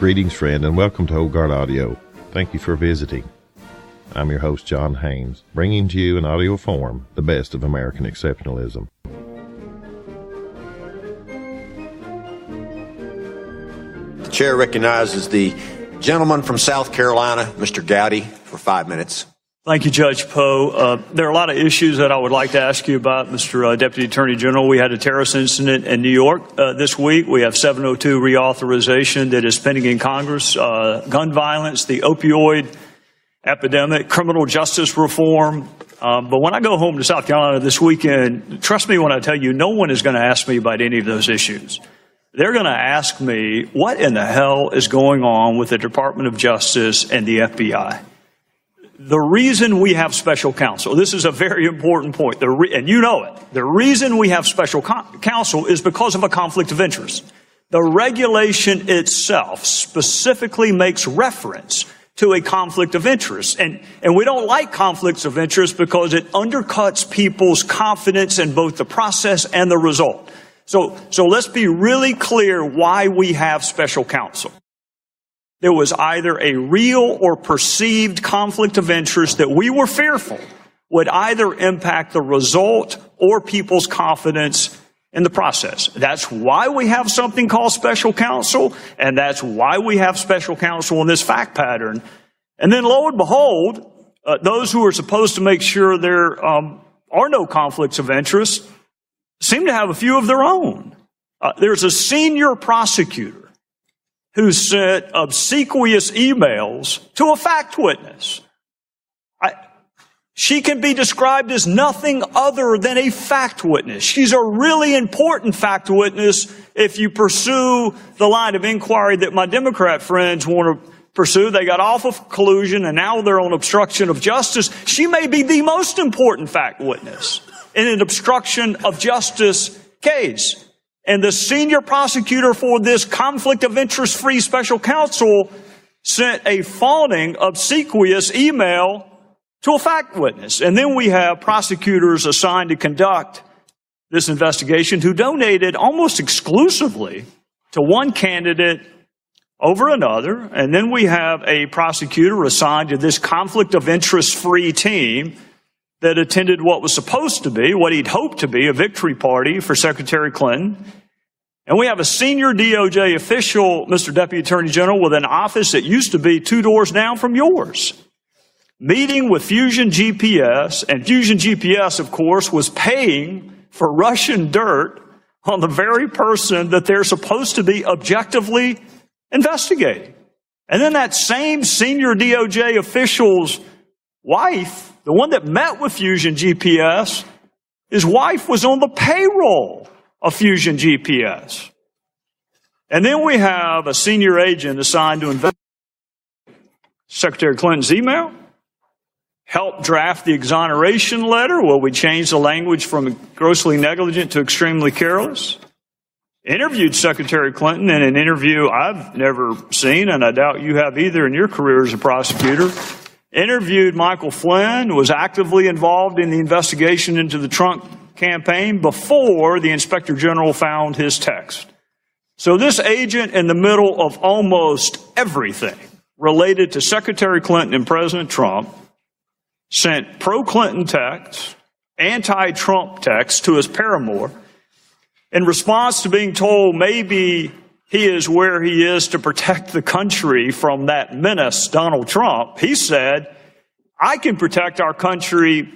Greetings, friend, and welcome to Old Guard Audio. Thank you for visiting. I'm your host, John Haynes, bringing to you in audio form the best of American exceptionalism. The chair recognizes the gentleman from South Carolina, Mr. Gowdy, for 5 minutes. Thank you, Judge Poe. There are a lot of issues that I would like to ask you about, Mr. Deputy Attorney General. We had a terrorist incident in New York this week. We have 702 reauthorization that is pending in Congress, gun violence, the opioid epidemic, criminal justice reform. But when I go home to South Carolina this weekend, trust me when I tell you, no one is going to ask me about any of those issues. They're going to ask me, what in the hell is going on with the Department of Justice and the FBI? The reason we have special counsel, this is a very important point, and you know it. The reason we have special counsel is because of a conflict of interest. The regulation itself specifically makes reference to a conflict of interest. And we don't like conflicts of interest because it undercuts people's confidence in both the process and the result. So let's be really clear why we have special counsel. There was either a real or perceived conflict of interest that we were fearful would either impact the result or people's confidence in the process. That's why we have something called special counsel, and that's why we have special counsel in this fact pattern. And then lo and behold, those who are supposed to make sure there are no conflicts of interest seem to have a few of their own. There's a senior prosecutor who sent obsequious emails to a fact witness. She can be described as nothing other than a fact witness. She's a really important fact witness if you pursue the line of inquiry that my Democrat friends want to pursue. They got off of collusion and now they're on obstruction of justice. She may be the most important fact witness in an obstruction of justice case. And the senior prosecutor for this conflict of interest-free special counsel sent a fawning, obsequious email to a fact witness. And then we have prosecutors assigned to conduct this investigation who donated almost exclusively to one candidate over another. And then we have a prosecutor assigned to this conflict of interest-free team that attended what was supposed to be, what he'd hoped to be, a victory party for Secretary Clinton. And we have a senior DOJ official, Mr. Deputy Attorney General, with an office that used to be 2 doors down from yours, meeting with Fusion GPS. And Fusion GPS, of course, was paying for Russian dirt on the very person that they're supposed to be objectively investigating. And then that same senior DOJ official's wife, the one that met with Fusion GPS, his wife was on the payroll of Fusion GPS. And then we have a senior agent assigned to investigate Secretary Clinton's email, help draft the exoneration letter where we changed the language from grossly negligent to extremely careless, interviewed Secretary Clinton in an interview I've never seen, and I doubt you have either in your career as a prosecutor, interviewed Michael Flynn, was actively involved in the investigation into the Trump campaign before the Inspector General found his text. So this agent in the middle of almost everything related to Secretary Clinton and President Trump sent pro-Clinton texts, anti-Trump texts to his paramour in response to being told maybe he is where he is to protect the country from that menace, Donald Trump. He said, I can protect our country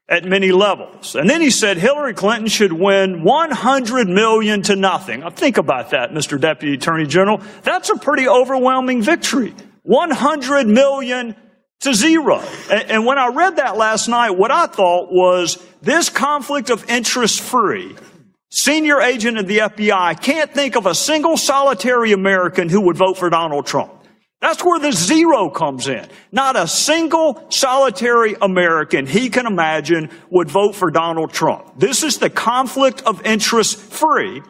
at many levels. And then he said Hillary Clinton should win 100 million to nothing. Now think about that, Mr. Deputy Attorney General. That's a pretty overwhelming victory. 100 million to 0. And when I read that last night, what I thought was this conflict of interest free senior agent of the FBI can't think of a single solitary American who would vote for Donald Trump. That's where the 0 comes in. Not a single solitary American he can imagine would vote for Donald Trump. This is the conflict of interest free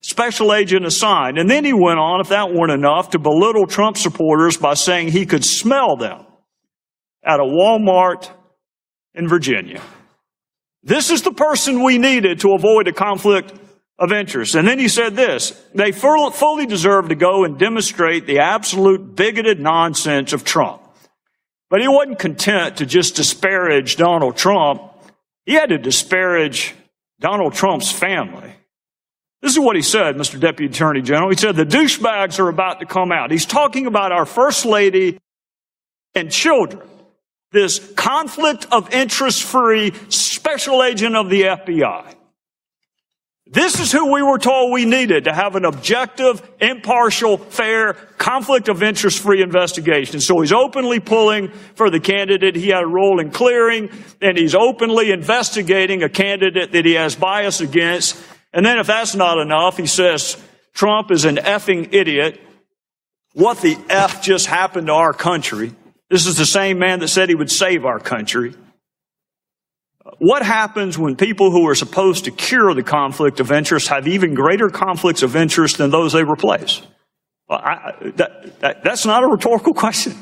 special agent assigned. And then he went on, if that weren't enough, to belittle Trump supporters by saying he could smell them at a Walmart in Virginia. This is the person we needed to avoid a conflict of interest. And then he said this: they fully deserve to go and demonstrate the absolute bigoted nonsense of Trump. But he wasn't content to just disparage Donald Trump. He had to disparage Donald Trump's family. This is what he said, Mr. Deputy Attorney General. He said the douchebags are about to come out. He's talking about our First Lady and children, this conflict of interest-free special agent of the FBI. This is who we were told we needed to have an objective, impartial, fair, conflict of interest-free investigation. So he's openly pulling for the candidate he had a role in clearing, and he's openly investigating a candidate that he has bias against. And then if that's not enough, he says Trump is an effing idiot. What the F just happened to our country? This is the same man that said he would save our country. What happens when people who are supposed to cure the conflict of interest have even greater conflicts of interest than those they replace? Well, that's not a rhetorical question.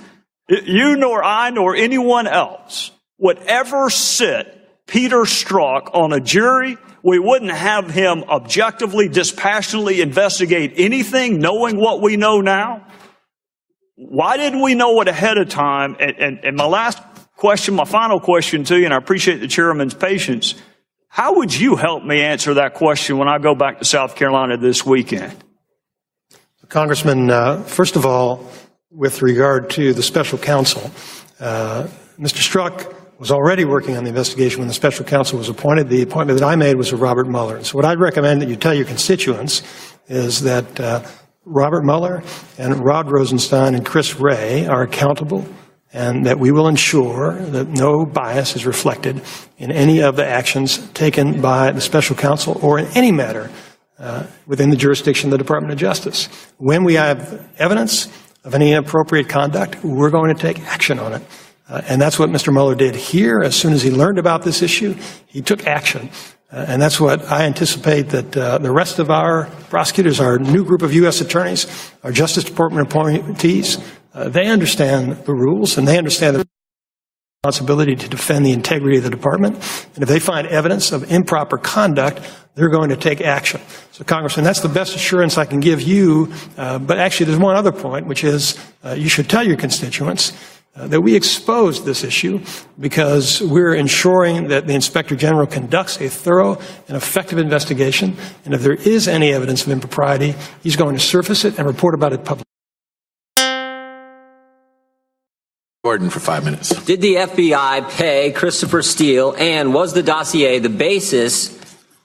You nor I nor anyone else would ever sit Peter Strzok on a jury. We wouldn't have him objectively, dispassionately investigate anything, knowing what we know now. Why didn't we know it ahead of time? And my last question, my final question to you, and I appreciate the chairman's patience. How would you help me answer that question when I go back to South Carolina this weekend? Congressman, first of all, with regard to the special counsel, Mr. Strzok was already working on the investigation when the special counsel was appointed. The appointment that I made was of Robert Mueller. So what I'd recommend that you tell your constituents is that Robert Mueller and Rod Rosenstein and Chris Wray are accountable, and that we will ensure that no bias is reflected in any of the actions taken by the special counsel or in any matter within the jurisdiction of the Department of Justice. When we have evidence of any inappropriate conduct, we're going to take action on it. And that's what Mr. Mueller did here. As soon as he learned about this issue, he took action. And that's what I anticipate that the rest of our prosecutors, our new group of U.S. attorneys, our Justice Department appointees, they understand the rules and they understand the responsibility to defend the integrity of the department. And if they find evidence of improper conduct, they're going to take action. So, Congressman, that's the best assurance I can give you. But actually, there's one other point, which is you should tell your constituents that we exposed this issue because we're ensuring that the Inspector General conducts a thorough and effective investigation. And if there is any evidence of impropriety, he's going to surface it and report about it publicly. Gordon for 5 minutes. Did the FBI pay Christopher Steele, and was the dossier the basis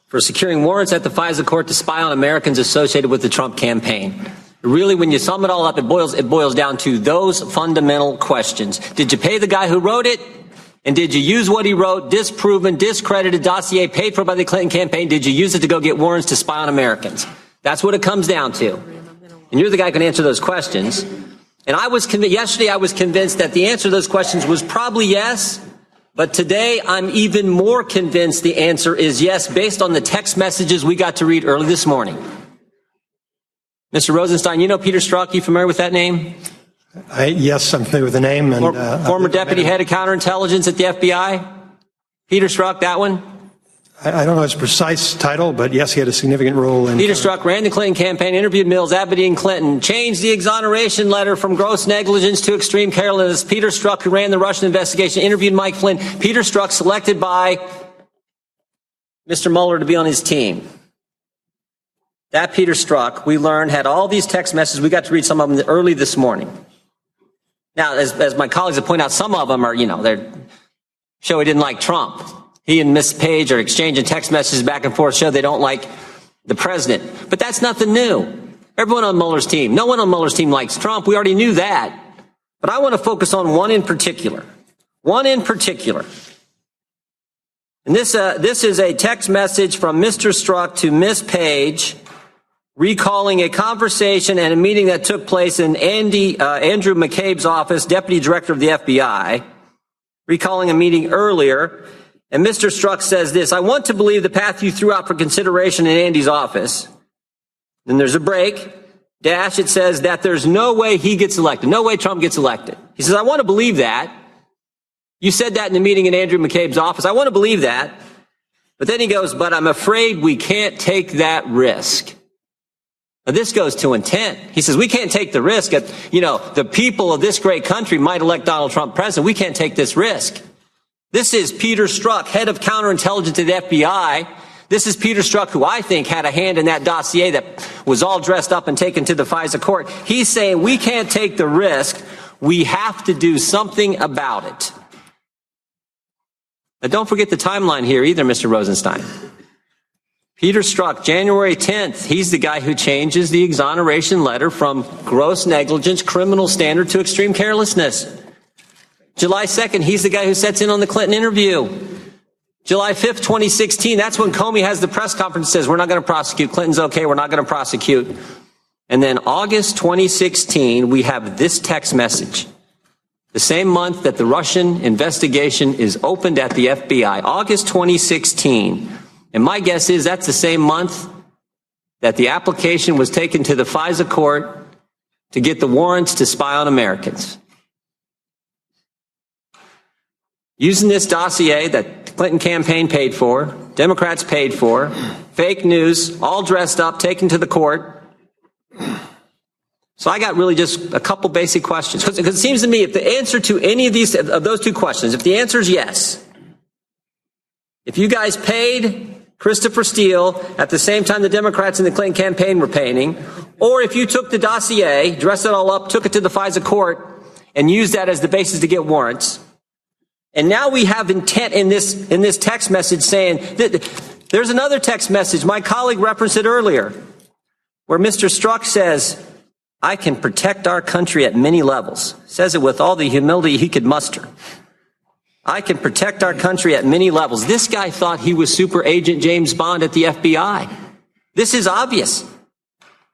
for securing warrants at the FISA court to spy on Americans associated with the Trump campaign? Really, when you sum it all up, it boils down to those fundamental questions. Did you pay the guy who wrote it? And did you use what he wrote, disproven, discredited dossier paid for by the Clinton campaign? Did you use it to go get warrants to spy on Americans? That's what it comes down to. And you're the guy who can answer those questions. And yesterday I was convinced that the answer to those questions was probably yes. But today I'm even more convinced the answer is yes, based on the text messages we got to read early this morning. Mr. Rosenstein, you know Peter Strzok? You familiar with that name? Yes, I'm familiar with the name. And, former deputy head of counterintelligence at the FBI? Peter Strzok, that one? I don't know his precise title, but yes, he had a significant role in... Peter Strzok ran the Clinton campaign, interviewed Mills, Abedin Clinton, changed the exoneration letter from gross negligence to extreme carelessness. Peter Strzok, who ran the Russian investigation, interviewed Mike Flynn. Peter Strzok selected by Mr. Mueller to be on his team. That Peter Strzok, we learned, had all these text messages. We got to read some of them early this morning. Now, as my colleagues have pointed out, some of them are, they show he didn't like Trump. He and Miss Page are exchanging text messages back and forth, show they don't like the president. But that's nothing new. Everyone on Mueller's team, no one on Mueller's team likes Trump. We already knew that. But I want to focus on one in particular. One in particular. And this is a text message from Mr. Strzok to Miss Page, recalling a conversation and a meeting that took place in Andrew McCabe's office, deputy director of the FBI, recalling a meeting earlier. And Mr. Strzok says this: I want to believe the path you threw out for consideration in Andy's office. Then there's a break. Dash, it says that there's no way he gets elected. No way Trump gets elected. He says, I want to believe that. You said that in the meeting in Andrew McCabe's office. I want to believe that. But then he goes, but I'm afraid we can't take that risk. Now, this goes to intent. He says, we can't take the risk that, the people of this great country might elect Donald Trump president. We can't take this risk. This is Peter Strzok, head of counterintelligence at the FBI. This is Peter Strzok, who I think had a hand in that dossier that was all dressed up and taken to the FISA court. He's saying we can't take the risk. We have to do something about it. Now, don't forget the timeline here either, Mr. Rosenstein. Peter Strzok, January 10th, he's the guy who changes the exoneration letter from gross negligence, criminal standard, to extreme carelessness. July 2nd, he's the guy who sets in on the Clinton interview. July 5th, 2016, that's when Comey has the press conference and says, we're not going to prosecute. Clinton's okay, we're not going to prosecute. And then August 2016, we have this text message. The same month that the Russian investigation is opened at the FBI, August 2016. And my guess is that's the same month that the application was taken to the FISA court to get the warrants to spy on Americans. Using this dossier that the Clinton campaign paid for, Democrats paid for, fake news, all dressed up, taken to the court. So I got really just a couple basic questions. Because it seems to me if the answer to any of those two questions, if the answer is yes, if you guys paid Christopher Steele at the same time the Democrats in the Clinton campaign were paying, or if you took the dossier, dressed it all up, took it to the FISA court, and used that as the basis to get warrants, and now we have intent in this text message saying that there's another text message. My colleague referenced it earlier, where Mr. Strzok says, I can protect our country at many levels. Says it with all the humility he could muster. I can protect our country at many levels. This guy thought he was Super Agent James Bond at the FBI. This is obvious.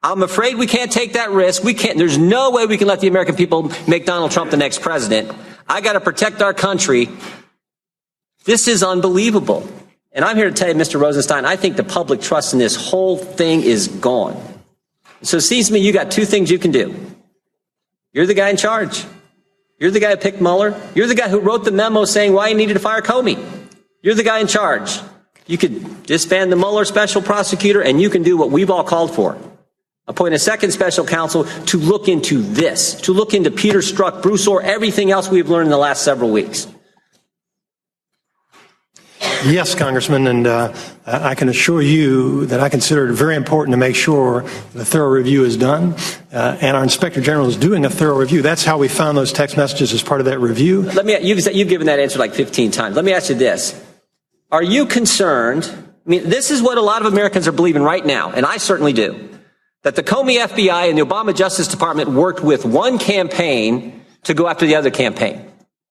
I'm afraid we can't take that risk. There's no way we can let the American people make Donald Trump the next president. I got to protect our country. This is unbelievable. And I'm here to tell you, Mr. Rosenstein, I think the public trust in this whole thing is gone. So it seems to me you got two things you can do. You're the guy in charge. You're the guy who picked Mueller. You're the guy who wrote the memo saying why he needed to fire Comey. You're the guy in charge. You could disband the Mueller special prosecutor, and you can do what we've all called for. Appoint a second special counsel to look into this, to look into Peter Strzok, Bruce Orr, everything else we've learned in the last several weeks. Yes, Congressman, and I can assure you that I consider it very important to make sure the thorough review is done, and our Inspector General is doing a thorough review. That's how we found those text messages as part of that review. You've given that answer like 15 times. Let me ask you this. Are you concerned? I mean, this is what a lot of Americans are believing right now, and I certainly do, that the Comey FBI and the Obama Justice Department worked with one campaign to go after the other campaign.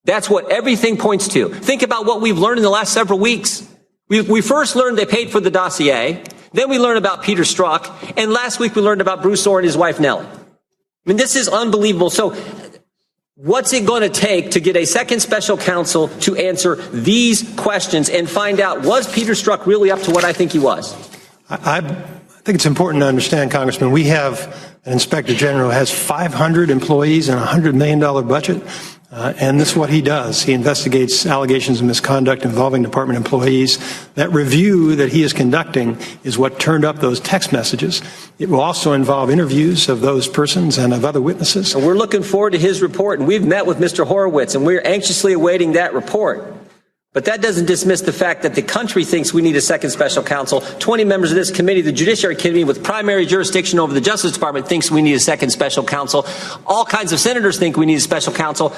That's what everything points to. Think about what we've learned in the last several weeks. We first learned they paid for the dossier. Then we learned about Peter Strzok. And last week we learned about Bruce Orr and his wife, Nellie. I mean, this is unbelievable. So what's it going to take to get a second special counsel to answer these questions and find out, was Peter Strzok really up to what I think he was? I think it's important to understand, Congressman, we have an Inspector General who has 500 employees and a $100 million budget. And this is what he does. He investigates allegations of misconduct involving department employees. That review that he is conducting is what turned up those text messages. It will also involve interviews of those persons and of other witnesses. And we're looking forward to his report, and we've met with Mr. Horowitz, and we're anxiously awaiting that report. But that doesn't dismiss the fact that the country thinks we need a second special counsel. 20 members of this committee, the Judiciary Committee with primary jurisdiction over the Justice Department, thinks we need a second special counsel. All kinds of senators think we need a special counsel.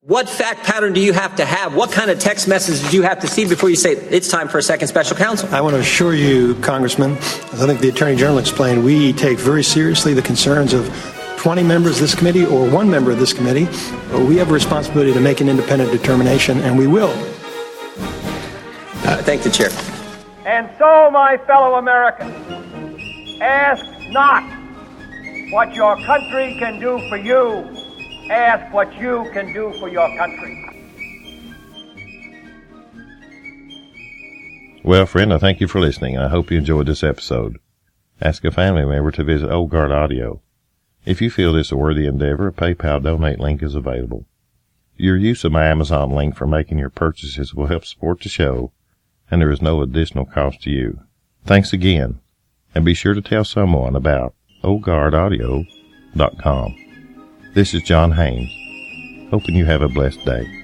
What fact pattern do you have to have? What kind of text message do you have to see before you say it's time for a second special counsel? I want to assure you, Congressman, as I think the Attorney General explained, we take very seriously the concerns of 20 members of this committee or one member of this committee, but we have a responsibility to make an independent determination, and we will. Thank the chair. And so, my fellow Americans, ask not what your country can do for you. Ask what you can do for your country. Well, friend, I thank you for listening. I hope you enjoyed this episode. Ask a family member to visit Old Guard Audio. If you feel this a worthy endeavor, a PayPal donate link is available. Your use of my Amazon link for making your purchases will help support the show, and there is no additional cost to you. Thanks again, and be sure to tell someone about OldGuardAudio.com. This is John Haynes, hoping you have a blessed day.